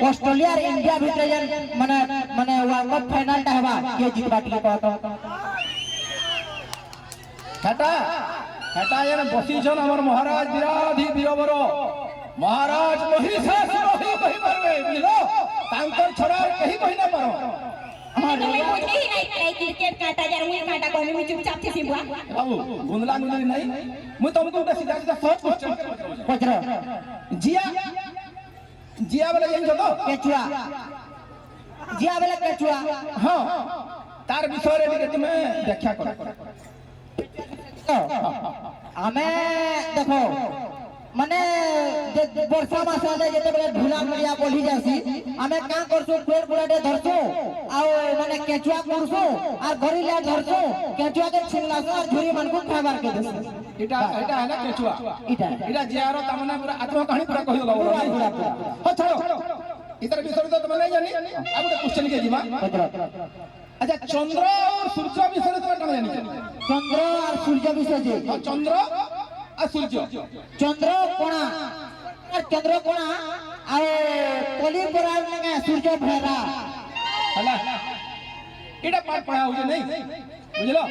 Australia और India भितर जेन माने माने वर्ल्ड कप फाइनल टा हेबा के जितबा टिके कहत हेटा हेटा जेन बसी छन हमर महाराज विराधी वीरवर महाराज महिषासुर ही कहि परबे बुझलो तांकर छड़ा कहि कहि ना पारो तुम्हें मुझे ही नहीं क्रिकेट काटा जा मुझे काटा को मैं चुपचाप से सिबुआ बाबू गुंदला गुंदली नहीं मु तुमको उल्टा सीधा सीधा सोच क्वेश्चन पचरो जिया जिया वाला जान तो केचुआ जिया वाला केचुआ हां तार विषय रे टिके तुमे व्याख्या करो आमे देखो माने वर्षा मास आले जेते बेले ढुला मिलिया बोली जासी आमे का करसु पेड़ पुराडे धरसु आ माने केचुआ करसु और घरिला धरसु केचुआ के छिललासु और झुरी मन को खाबार के देसु इटा इटा है ना केचुआ इटा जियारो तमने पूरा आत्मा कहानी पूरा कहि गला हो छोड़ो इधर विषय तो तुम नहीं जानी अब एक क्वेश्चन के जीवा अच्छा चंद्र और सूर्य विषय तो तुम जानी चंद्र और सूर्य विषय जे चंद्र और सूर्य चंद्र कोणा आ कोली पुराण में सूर्य भेरा हला इटा पाठ पढ़ा हो नहीं बुझलो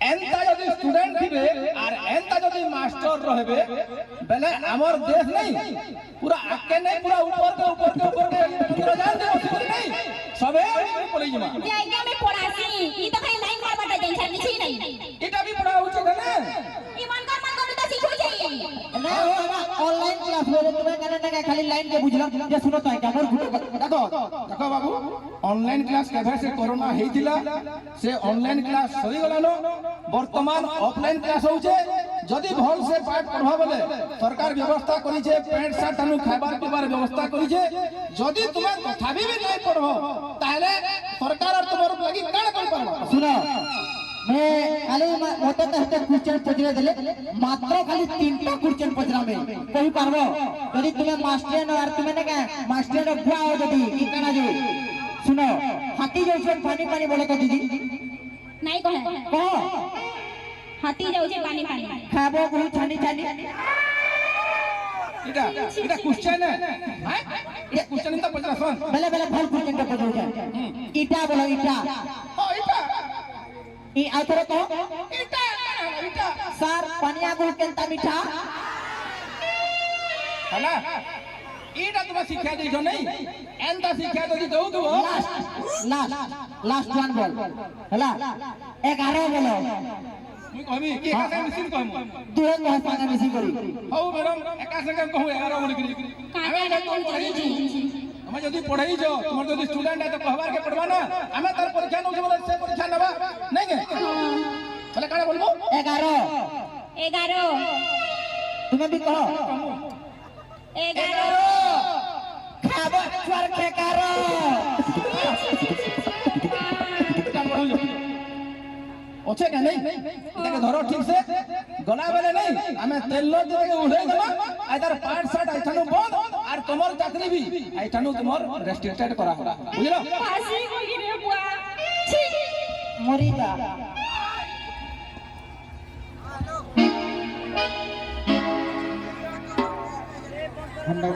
एंता जदि स्टूडेंट थिबे और एंता जदि मास्टर रहबे बेले हमर देश नहीं पूरा आके नहीं पूरा ऊपर के इंद्रजाल दे बसी नहीं सबे पड़ी जमा जायगा में पढ़ासी ई तो खाली लाइन मार बाटा टेंशन नहीं नहीं इटा भी पढ़ा हो छे ना ईमान कर तो सीखो जाई ना हो ऑनलाइन क्लास में तुम्हें कहने ना खाली लाइन के बुझला जे सुनो तो क्या मोर देखो देखो बाबू ऑनलाइन क्लास केभे से कोरोना हेतिला से ऑनलाइन क्लास सही गलानो वर्तमान ऑफलाइन क्लास होचे जदि भल से पाठ पढ़वा बोले सरकार व्यवस्था करी छे पेंट शर्ट अनु खाबार पीबार व्यवस्था करी छे जदि तुमे तथापि भी नहीं पढ़ो ताले सरकार और तुमर लगी काण कर परबा सुनो मैं खाली मोटे तहते क्वेश्चन पचरे देले मात्र खाली तीनटा क्वेश्चन पचरा में कहि पारबो यदि तुमे मास्टर न और तुमे ने का मास्टर न भुआ हो जदी ई काना जो सुनो हाथी जैसे पानी पानी बोले तो दीदी नहीं कह हाथी जाऊ जे पानी पानी खाबो बहुत छानी छानी इटा इटा क्वेश्चन है हां ये क्वेश्चन तो पचरा सुन बेले बेले भल क्वेश्चन का पचरो जाए ईटा बोलो ईटा ओ इटा ई आथरे को इटा इटा सार पानिया गुल केंता मीठा हला इटा तुम शिक्षा दे जो नहीं एंता शिक्षा दे दो तो लास्ट वन बोल हला 11 बोलो मु कहबी के का संग मिसिन कहमु दुहे कह संग मिसिन करी हो मैडम एका संग कहू 11 बोल करी काटा ने कौन पढ़ी जी हमें जदी पढ़ाई जो तुम जदी स्टूडेंट है तो कहबार के पढ़वा ना हमें तार परीक्षा न बोले से परीक्षा नबा नहीं के चले काना बोलबो 11 तुम्हें भी कहो 11 खाबो स्वर के करो ओछे का नहीं एके धरो ठीक से गला बेले नहीं हमें तेल दे के उड़े देबा आ तार पार्ट शर्ट आइथानु बंद और तमर चाकरी भी आइथानु तमर रेस्ट्रिक्टेड करा होला बुझलो फांसी हो रे बुआ छी मरी जा हेलो